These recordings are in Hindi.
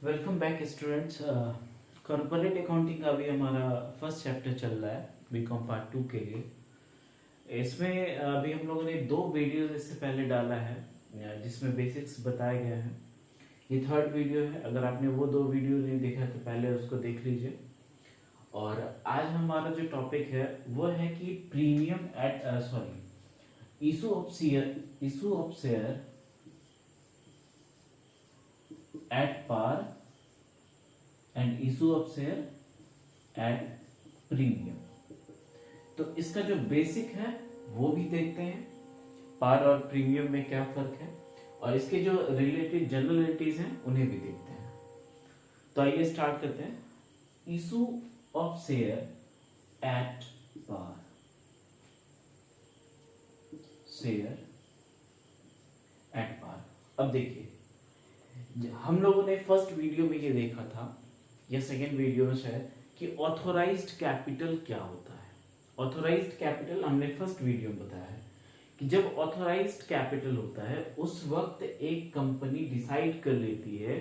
Welcome back students. Corporate accounting का भी हमारा फर्स्ट चैप्टर चल रहा है बीकॉम पार्ट 2 के लिए। इसमें अभी हम लोगों ने 2 वीडियोस इससे पहले डाला है जिसमें बेसिक्स बताए गए हैं। ये थर्ड वीडियो है। अगर आपने वो 2 वीडियो नहीं देखा तो पहले उसको देख लीजिए। और आज हमारा जो टॉपिक है वो है कि premium at issue of share at par and issue of share at premium. तो इसका जो बेसिक है वो भी देखते हैं, पार और प्रीमियम में क्या फर्क है, और इसके जो रिलेटेड जनरलिटीज हैं उन्हें भी देखते हैं। तो आइए स्टार्ट करते हैं। Issue of share at par, share at par. अब देखिए, हम लोगों ने फर्स्ट वीडियो में ये देखा था या सेकेंड वीडियो में शायद कि ऑथोराइज्ड कैपिटल क्या होता है। ऑथोराइज्ड कैपिटल हमने फर्स्ट वीडियो में बताया है कि जब ऑथोराइज्ड कैपिटल होता है उस वक्त एक कंपनी डिसाइड कर लेती है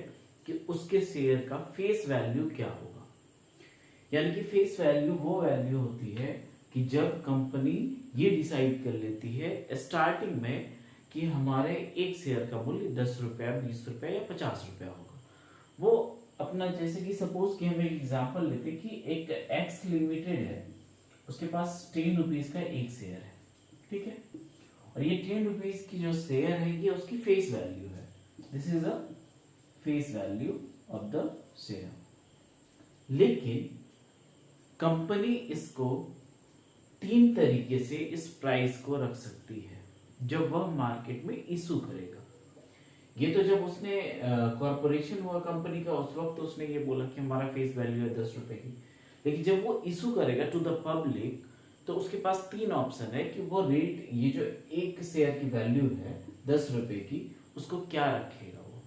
कि उसके शेयर का फेस वैल्यू क्या होगा। यानी कि फेस वैल्यू वो वैल्यू होती है कि जब कंपनी ये डिसाइड कर लेती है स्टार्टिंग में कि हमारे एक शेयर का मूल्य 10 रुपया, 20 रुपया या 50 रुपया होगा। वो अपना, जैसे कि सपोज कि हम एक एग्जांपल लेते कि एक एक्स लिमिटेड है, उसके पास 10 रुपीज का एक शेयर है, ठीक है। और ये 10 रुपीज की जो शेयर है ये उसकी फेस वैल्यू है। This is a face value of the share. लेकिन कंपनी इसको 3 तरीके से इस प्राइस को रख सकती है जब वह मार्केट में इशू करेगा। ये तो जब उसने कॉर्पोरेशन हुआ कंपनी का उस वक्त उसने ये बोला कि हमारा फेस वैल्यू है 10 रुपए की। लेकिन जब वो इशू करेगा टू द पब्लिक तो उसके पास 3 ऑप्शन है कि वो रेट, ये जो एक शेयर की वैल्यू है 10 रुपए की, उसको क्या रखेगा वो।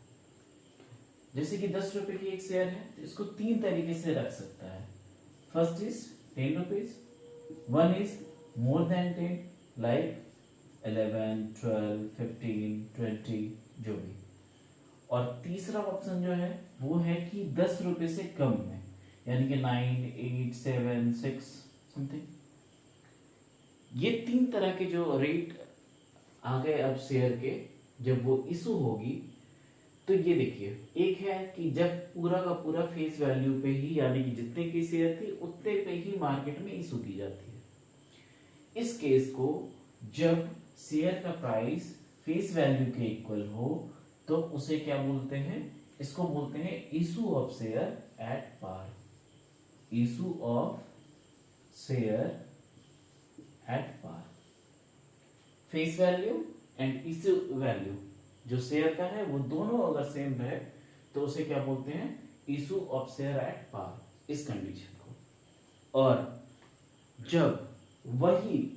जैसे कि 10 रुपए की एक शेयर है तो इसको 3 तरीके से रख सकता है। First is 10 rupees, one is more than 10 like 11, 12, 15, 20 जो भी। और तीसरा ऑप्शन जो है वो है कि 10 रुपए से कम में, यानी कि 9, 8, 7, 6 समथिंग। ये 3 तरह के जो रेट आ गए अब शेयर के जब वो इशू होगी। तो ये देखिए, एक है कि जब पूरा का पूरा फेस वैल्यू पे ही, यानी कि जितने की शेयर थी उतने पे ही मार्केट में इशू की जाती है। इस केस को जब शेयर का प्राइस फेस वैल्यू के इक्वल हो तो उसे क्या बोलते हैं, इसको बोलते हैं issue of share at par. Issue of share at par. Face value and issue value जो शेयर का है वो दोनों अगर सेम रहे तो उसे क्या बोलते हैं, issue of share at par, इस कंडीशन को। और जब वही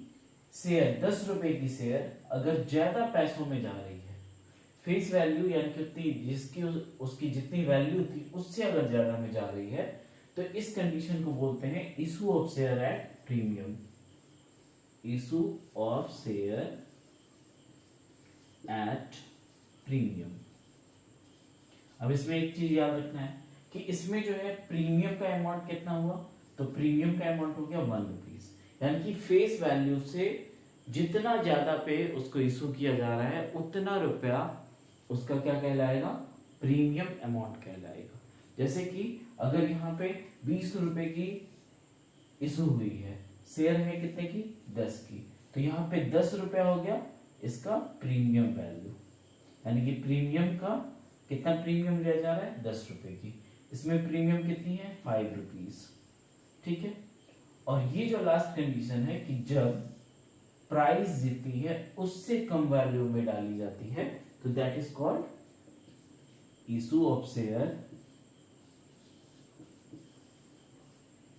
शेयर 10 रुपए की शेयर अगर ज्यादा पैसों में जा रही है, फेस वैल्यू यानी कि उतनी जिसकी उसकी जितनी वैल्यू थी उससे अगर ज्यादा में जा रही है, तो इस कंडीशन को बोलते हैं issue of share at premium. Issue of share at premium. अब इसमें एक चीज याद रखना है कि इसमें जो है प्रीमियम का अमाउंट कितना हुआ, तो प्रीमियम का अमाउंट हो गया 1 रुपीज। यानी कि फेस वैल्यू से जितना ज्यादा पे उसको इशू किया जा रहा है उतना रुपया उसका क्या कहलाएगा, प्रीमियम अमाउंट कहलाएगा। जैसे कि अगर यहाँ पे 20 रुपए की इशू हुई है, शेयर है कितने की, 10 की, तो यहाँ पे 10 रुपया हो गया इसका प्रीमियम वैल्यू। यानी कि प्रीमियम का कितना प्रीमियम लिया जा रहा है, 10 रुपए की। इसमें प्रीमियम कितनी है, 5 रुपीज, ठीक है। और ये जो लास्ट कंडीशन है कि जब प्राइस जितनी है उससे कम वैल्यू में डाली जाती है तो that is called issue of share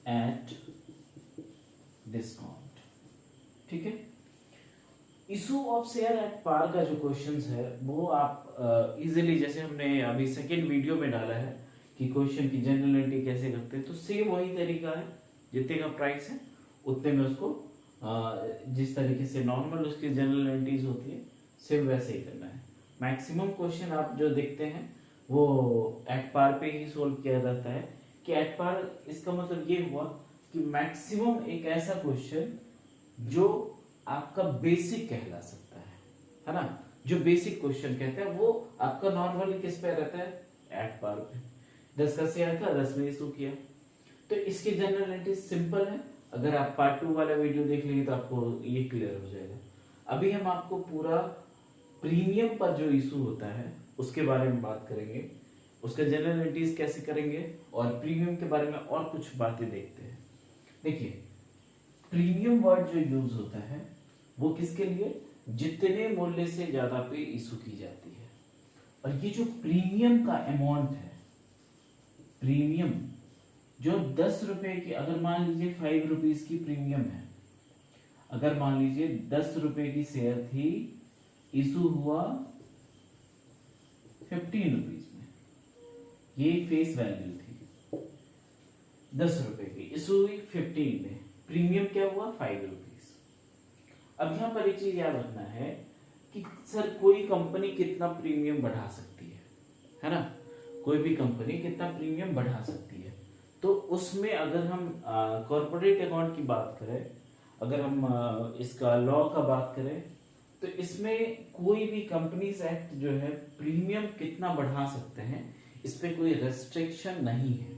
at discount, ठीक है। Issue of share at par का जो क्वेश्चंस है वो आप इजीली, जैसे हमने अभी सेकेंड वीडियो में डाला है कि क्वेश्चन की जनरलिटी कैसे करते हैं, तो सेम वही तरीका है। जितने का प्राइस है उतने में उसको जिस तरीके से नॉर्मल उसकी जनरलिटीज होती है सेम वैसे ही करना है। मैक्सिमम क्वेश्चन आप जो देखते हैं वो एट पार पे ही सोल्व किया जाता है। कि एट पार इसका मतलब ये हुआ कि मैक्सिमम एक ऐसा क्वेश्चन जो आपका बेसिक कहला सकता है ना, जो बेसिक क्वेश्चन कहते हैं वो आपका नॉर्मली किस पे रहता है, एट पार पे। 10 का शेयर था, 10 में इशू किया। तो इसकी जनरलिटी सिंपल है, अगर आप पार्ट 2 वाला वीडियो देख लेंगे तो आपको ये क्लियर हो जाएगा। अभी हम आपको पूरा प्रीमियम पर जो इशू होता है उसके बारे में बात करेंगे, उसका जनरलिटीज कैसे करेंगे और प्रीमियम के बारे में और कुछ बातें देखते हैं। देखिए, प्रीमियम वर्ड जो यूज होता है वो किसके लिए, जितने मूल्य से ज्यादा पे इशू की जाती है। और ये जो प्रीमियम का अमाउंट है, प्रीमियम जो 10 रुपए की, अगर मान लीजिए 5 रुपीज की प्रीमियम है, अगर मान लीजिए 10 रुपए की शेयर थी, इशू हुआ 15 रुपीज में, ये फेस वैल्यू थी 10 रुपए की, इशू हुई 15 में, प्रीमियम क्या हुआ 5 रुपीज। अब यहां पर एक चीज याद रखना है कि सर कोई कंपनी कितना प्रीमियम बढ़ा सकती है ना, कोई भी कंपनी कितना प्रीमियम बढ़ा सकती है। तो उसमें अगर हम कॉर्पोरेट अकाउंट की बात करें, अगर हम इसका लॉ का बात करें, तो इसमें कोई भी कंपनीज एक्ट जो है प्रीमियम कितना बढ़ा सकते हैं, इस पे कोई रेस्ट्रिक्शन नहीं है।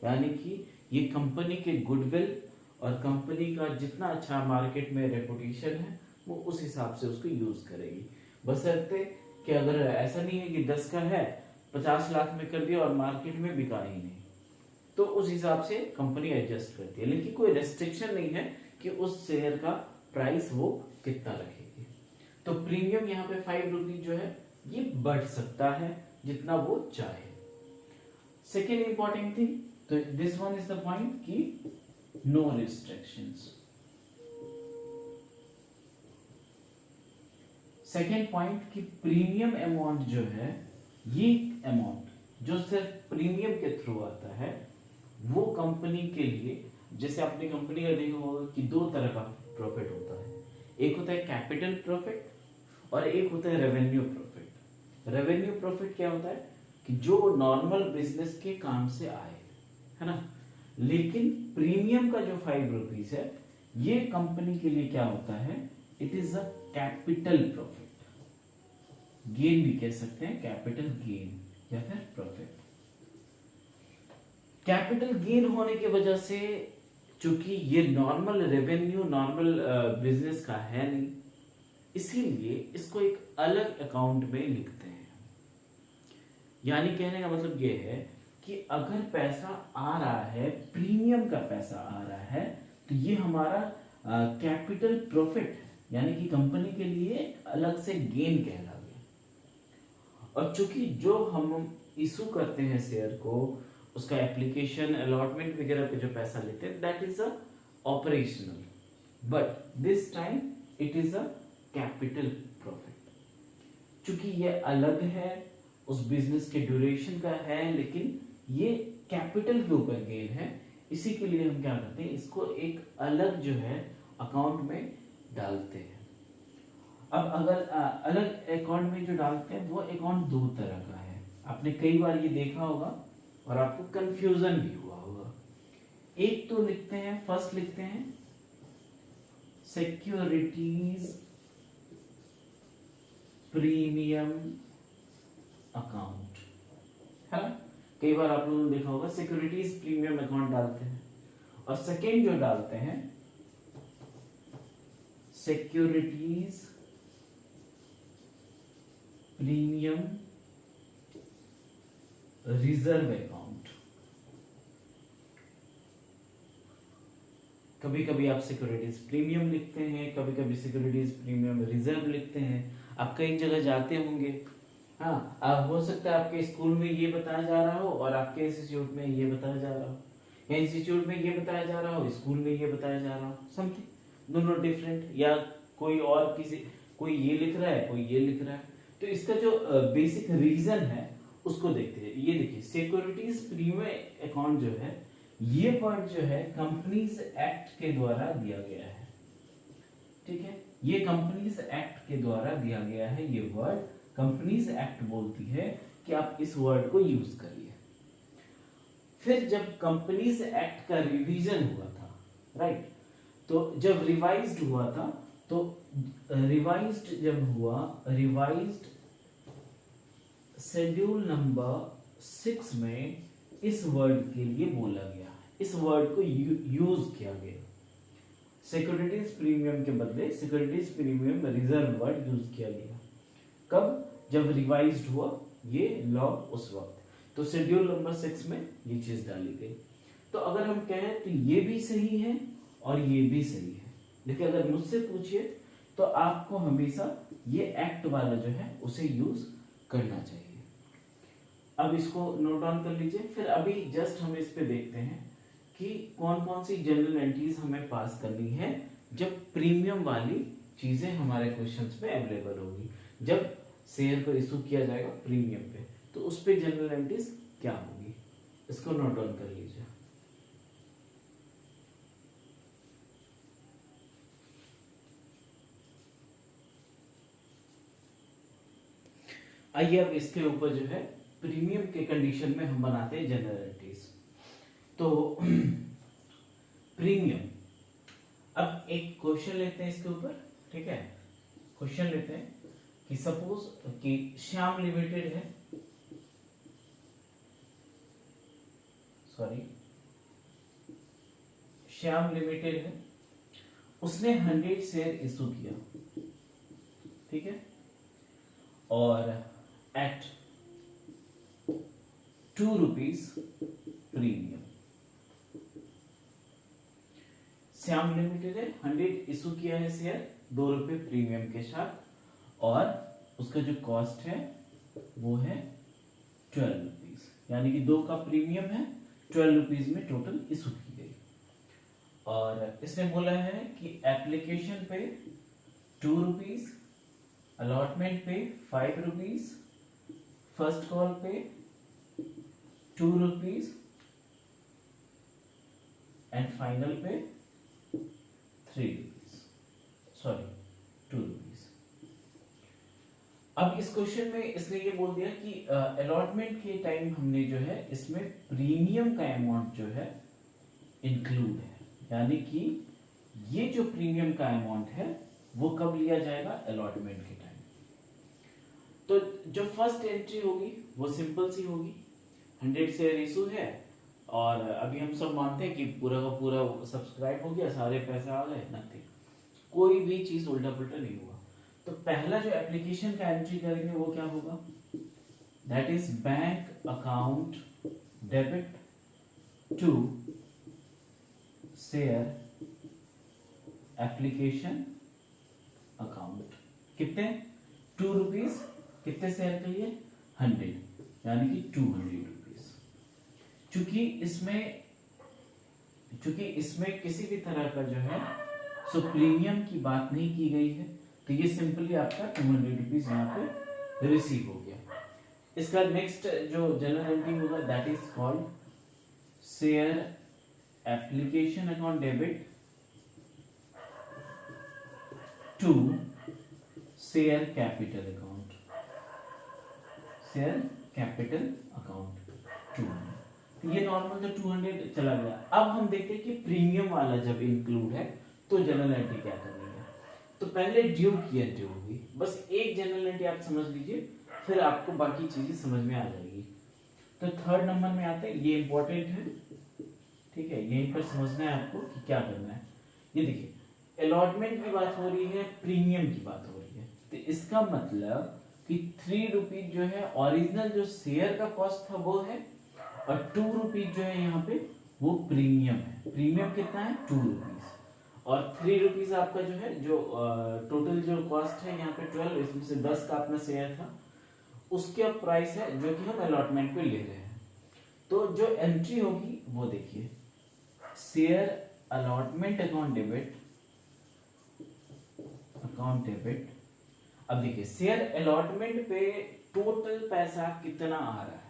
यानी कि ये कंपनी के गुडविल और कंपनी का जितना अच्छा मार्केट में रेपुटेशन है वो उस हिसाब से उसको यूज करेगी। बशर्ते कि अगर ऐसा नहीं है कि 10 का है 50 लाख में कर दिया और मार्केट में बिका ही नहीं, तो उस हिसाब से कंपनी एडजस्ट करती है, लेकिन कोई रेस्ट्रिक्शन नहीं है कि उस शेयर का प्राइस वो कितना रखेगी। तो प्रीमियम यहाँ पे 5 रुपीज जो है ये बढ़ सकता है जितना वो चाहे। सेकेंड इंपॉर्टेंट थिंग, तो this one is the point कि नो रिस्ट्रिक्शंस। सेकेंड पॉइंट कि प्रीमियम अमाउंट जो है, ये अमाउंट जो सिर्फ प्रीमियम के थ्रू आता है वो कंपनी के लिए, जैसे आपने कंपनी का देखा होगा कि 2 तरह का प्रॉफिट होता है, एक होता है कैपिटल प्रॉफिट और एक होता है रेवेन्यू प्रॉफिट। रेवेन्यू प्रॉफिट क्या होता है कि जो नॉर्मल बिजनेस के काम से आए, है ना। लेकिन प्रीमियम का जो 5 रुपीज है ये कंपनी के लिए क्या होता है, it is a capital profit, gain भी कह सकते हैं, कैपिटल गेन या फिर प्रॉफिट। कैपिटल गेन होने की वजह से, चूंकि ये नॉर्मल रेवेन्यू नॉर्मल बिजनेस का है नहीं, इसीलिए इसको एक अलग अकाउंट में लिखते हैं। यानी कहने का मतलब ये है कि अगर पैसा आ रहा है, प्रीमियम का पैसा आ रहा है, तो ये हमारा कैपिटल प्रॉफिट है, यानी कि कंपनी के लिए अलग से गेन कहला गया। और चूंकि जो हम इशू करते हैं शेयर को, उसका एप्लीकेशन अलॉटमेंट वगैरह पे जो पैसा लेते हैं, that is a operational, but this time it is a capital profit. चूंकि ये अलग है, उस बिजनेस के ड्यूरेशन का है, लेकिन ये कैपिटल के ऊपर गेन है, इसी के लिए हम क्या करते हैं, इसको एक अलग जो है अकाउंट में डालते हैं। अब अगर अलग अकाउंट में जो डालते हैं वो अकाउंट 2 तरह का है, आपने कई बार ये देखा होगा और आपको कंफ्यूजन भी हुआ होगा। एक तो लिखते हैं, फर्स्ट लिखते हैं सिक्योरिटीज प्रीमियम अकाउंट, है ना। कई बार आप लोगों ने देखा होगा सिक्योरिटीज प्रीमियम अकाउंट डालते हैं। और सेकेंड जो डालते हैं सिक्योरिटीज प्रीमियम रिजर्व अकाउंट। कभी कभी आप सिक्योरिटीज प्रीमियम लिखते हैं, कभी कभी सिक्योरिटीज प्रीमियम रिजर्व लिखते हैं। आप कई जगह जाते होंगे, हाँ, अब हो सकता है आपके स्कूल में ये बताया जा रहा हो और आपके इंस्टीट्यूट में ये बताया जा रहा हो, या इंस्टीट्यूट में ये बताया जा रहा हो, स्कूल में ये बताया जा रहा हो, समथिंग दोनों डिफरेंट, या कोई और किसी, कोई ये लिख रहा है, कोई ये लिख रहा है। तो इसका जो बेसिक रीजन है उसको देखते हैं। ये देखिए, सिक्योरिटीज प्रीमियम अकाउंट जो है, ये वर्ड जो है कंपनीज एक्ट के द्वारा दिया गया है, ठीक है। ये कंपनीज एक्ट के द्वारा दिया गया है, ये वर्ड कंपनीज एक्ट बोलती है कि आप इस वर्ड को यूज करिए। फिर जब कंपनीज एक्ट का रिवीजन हुआ था, राइट, तो जब रिवाइज्ड हुआ था, तो रिवाइज्ड जब हुआ, रिवाइज्ड शेड्यूल नंबर 6 में इस वर्ड के लिए बोला गया, इस वर्ड को यूज किया गया। सिक्योरिटीज प्रीमियम के बदले securities premium reserve word use किया गया। कब? जब रिवाइज्ड हुआ ये लॉ उस वक्त, तो शेड्यूल नंबर 6 में ये चीज डाली गई। तो अगर हम कहें तो ये भी सही है और ये भी सही है, लेकिन अगर मुझसे पूछिए तो आपको हमेशा ये एक्ट वाला जो है उसे यूज करना चाहिए। अब इसको नोट डाउन कर लीजिए। फिर अभी जस्ट हम इस पे देखते हैं कि कौन कौन सी जनरल एंट्रीज हमें पास करनी है जब प्रीमियम वाली चीजें हमारे क्वेश्चंस में अवेलेबल होगी। जब शेयर को इशू किया जाएगा प्रीमियम पे, तो उस पे जनरल एंट्रीज क्या होगी, इसको नोट डाउन कर लीजिए। आइए अब इसके ऊपर जो है प्रीमियम के कंडीशन में हम बनाते हैं जनरल एंट्रीज। तो प्रीमियम, अब एक क्वेश्चन लेते हैं इसके ऊपर, ठीक है। क्वेश्चन लेते हैं कि सपोज कि श्याम लिमिटेड है, सॉरी श्याम लिमिटेड है, उसने 100 शेयर इशू किया, ठीक है, और at 2 rupees premium. Shyam limited है, 100 इशू किया है शेयर 2 रुपए प्रीमियम के साथ, और उसका जो कॉस्ट है वो है 12 रुपीज, यानी कि 2 का प्रीमियम है, 12 रुपीज में टोटल इशू की गई। और इसने बोला है कि एप्लीकेशन पे 2 रुपीज, अलॉटमेंट पे 5 रुपीज, फर्स्ट कॉल पे 2 रुपीज एंड फाइनल पे 3 रुपीज, सॉरी 2 रुपीज। अब इस क्वेश्चन में इसने ये बोल दिया कि अलॉटमेंट के टाइम हमने जो है इसमें प्रीमियम का अमाउंट जो है इंक्लूड है, यानी कि ये जो प्रीमियम का अमाउंट है वो कब लिया जाएगा? अलॉटमेंट के टाइम। तो जो फर्स्ट एंट्री होगी वो सिंपल सी होगी, 100 शेयर इशू है और अभी हम सब मानते हैं कि पूरा का पूरा सब्सक्राइब हो गया, सारे पैसे आ गए, नथिंग, कोई भी चीज उल्टा पुल्टा नहीं हुआ। तो पहला जो एप्लीकेशन का एंट्री करेंगे वो क्या होगा? That is bank account debit to share application account. कितने? 2 रुपीज, कितने शेयर के लिए? 100, यानी कि 200 रुपीज। चूंकि इसमें किसी भी तरह का जो है सो प्रीमियम की बात नहीं की गई है, तो ये सिंपली आपका 200 रुपीज यहाँ पे रिसीव हो गया। इसका नेक्स्ट जो जनरल एंट्री होगा that is called share application account debit to share capital account, share capital account 200। ये नॉर्मल जो 200 चला गया। अब हम देखते हैं कि प्रीमियम वाला जब इंक्लूड है तो जनरल एंट्री क्या करनी है। तो पहले ड्यू की एंट्री होगी, बस एक जनरल एंट्री आप समझ लीजिए, फिर आपको बाकी चीजें समझ में आ जाएगी। तो थर्ड नंबर में आते हैं, ये इंपॉर्टेंट है, ठीक है, यहीं पर समझना है आपको कि क्या करना है। ये देखिए अलॉटमेंट की बात हो रही है, प्रीमियम की बात हो रही है, तो इसका मतलब कि 3 रुपीज जो है ओरिजिनल जो शेयर का कॉस्ट था वो है, और 2 रुपीज जो है यहाँ पे वो प्रीमियम है। प्रीमियम कितना है? 2 रुपीज, और 3 रुपीज आपका जो है जो टोटल जो कॉस्ट है यहाँ पे 12, इसमें से 10 का अपना शेयर था, उसके प्राइस है जो कि हम अलॉटमेंट पे ले रहे हैं। तो जो एंट्री होगी वो देखिए, शेयर अलॉटमेंट अकाउंट डेबिट। अब देखिए शेयर अलॉटमेंट पे टोटल पैसा कितना आ रहा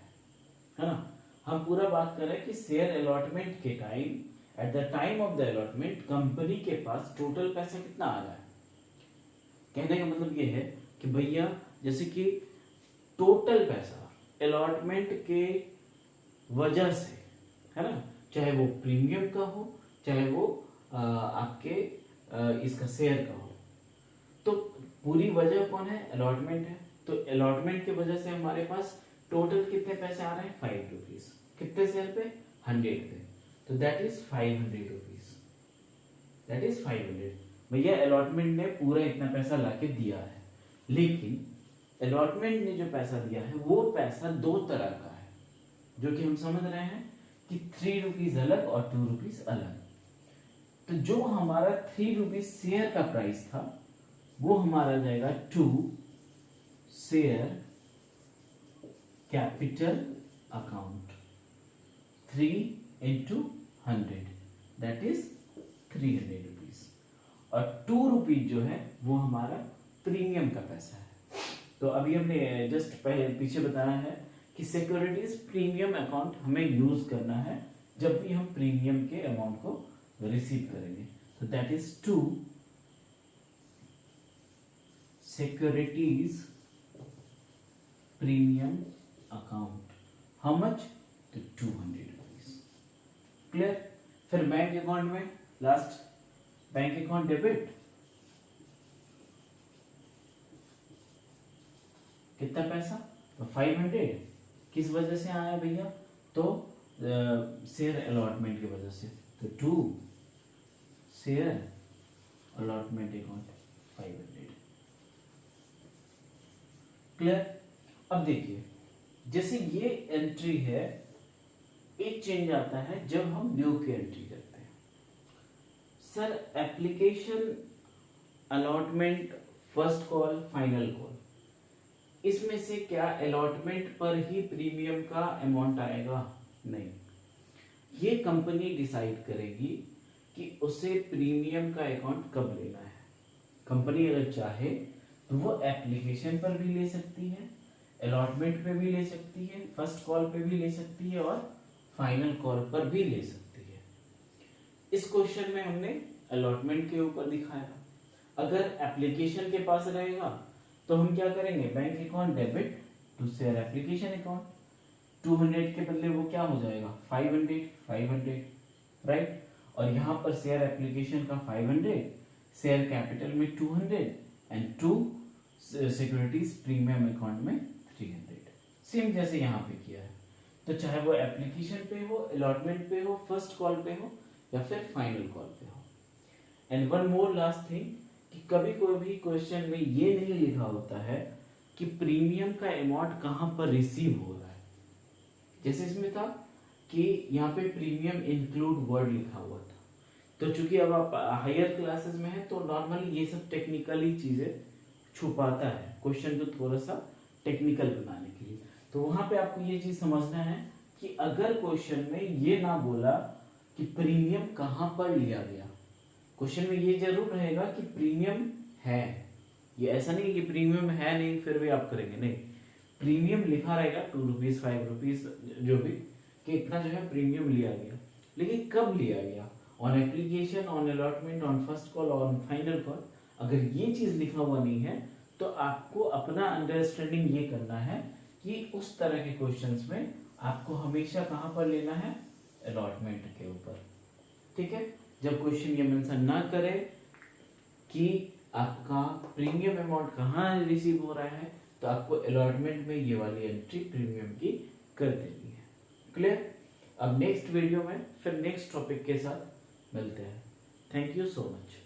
है ना। हम पूरा बात कर रहे हैं कि शेयर अलॉटमेंट के time, at the time of the allotment company के पास टोटल पैसा कितना आ रहा है। कहने का मतलब ये है कि भैया जैसे कि टोटल पैसा अलॉटमेंट के वजह से, है ना, चाहे वो प्रीमियम का हो, चाहे वो आपके इसका शेयर का हो, तो पूरी वजह कौन है? अलॉटमेंट है। तो अलॉटमेंट की वजह से हमारे पास टोटल कितने पैसे आ रहे हैं? 5 रुपीज। कितने शेयर पे? 100 पे। तो that is 500 rupees, that is 500। भैया अलॉटमेंट ने पूरा इतना पैसा लाके दिया है, लेकिन अलॉटमेंट ने जो पैसा दिया है वो पैसा दो तरह का है, जो कि हम समझ रहे हैं कि 3 रुपीज अलग और 2 रुपीज अलग। तो जो हमारा 3 रुपीज शेयर का प्राइस था वो हमारा जाएगा to share capital account, 3 into 100 that is 300 rupees. और 2 रुपीज जो है वो हमारा प्रीमियम का पैसा है। तो अभी हमने जस्ट पीछे बताया है कि सिक्योरिटीज प्रीमियम अकाउंट हमें यूज करना है जब भी हम प्रीमियम के अमाउंट को रिसीव करेंगे। तो that is to securities premium account, how much? तो 200 रुपीज। क्लियर? फिर बैंक अकाउंट में लास्ट बैंक अकाउंट डेबिट कितना पैसा? तो 500। किस वजह से आया भैया? तो शेयर अलॉटमेंट की वजह से। तो 2 शेयर अलॉटमेंट अकाउंट 500। क्लियर? अब देखिए, जैसे ये एंट्री है, एक चेंज आता है जब हम न्यू की एंट्री करते हैं। Sir application allotment first call final call, इसमें से क्या अलॉटमेंट पर ही प्रीमियम का अमाउंट आएगा? नहीं, ये कंपनी डिसाइड करेगी कि उसे प्रीमियम का अकाउंट कब लेना है। कंपनी अगर चाहे तो वो एप्लीकेशन पर भी ले सकती है, अलॉटमेंट पे भी ले सकती है, फर्स्ट कॉल पे भी ले सकती है और फाइनल कॉल पर भी ले सकती है। इस क्वेश्चन में हमने अलॉटमेंट के ऊपर दिखाया। अगर एप्लीकेशन के पास रहेगा तो हम क्या करेंगे? Bank account debit to share application account. 200 के बदले वो क्या हो जाएगा? 500 राइट। और यहाँ पर शेयर एप्लीकेशन का 500, शेयर कैपिटल में 200 एंड 2 सिक्योरिटीज प्रीमियम अकाउंट में 300। सेम जैसे यहाँ पे किया है। तो चाहे वो एप्लीकेशन पे हो, अलॉटमेंट पे हो, फर्स्ट कॉल पे हो या फिर फाइनल कॉल पे हो। And one more last thing कि कभी कोई भी क्वेश्चन में ये नहीं लिखा होता है कि प्रीमियम का अमाउंट कहाँ पर रिसीव हो रहा है। जैसे इसमें था कि यहाँ पे प्रीमियम इंक्लूड वर्ड लिखा हुआ था। तो चूंकि अब आप हायर क्लासेस में हैं तो नॉर्मली ये सब टेक्निकली चीजें छुपाता है क्वेश्चन को थोड़ा सा टेक्निकल बनाने के लिए। तो वहां पे आपको ये चीज समझना है कि अगर क्वेश्चन में ये ना बोला कि प्रीमियम कहाँ पर लिया गया, क्वेश्चन में ये जरूर रहेगा कि प्रीमियम है। ये ऐसा नहीं कि प्रीमियम है नहीं फिर भी आप करेंगे, नहीं, प्रीमियम लिखा रहेगा 2 रुपीज 5 रुपीज जो भी, कि इतना जो है प्रीमियम लिया गया। लेकिन कब लिया गया? On application, on allotment, on first call, on final call. अगर ये चीज लिखा हुआ नहीं है तो आपको अपना अंडरस्टैंडिंग ये करना है कि उस तरह के क्वेश्चंस में आपको हमेशा कहाँ पर लेना है? अलॉटमेंट के ऊपर। ठीक है? जब क्वेश्चन ये मेंशन ना करे कि आपका प्रीमियम अमाउंट कहाँ रिसीव हो रहा है तो आपको अलॉटमेंट में ये वाली एंट्री प्रीमियम की कर देनी है। क्लियर? अब नेक्स्ट वीडियो में फिर नेक्स्ट टॉपिक के साथ मिलते हैं। Thank you so much.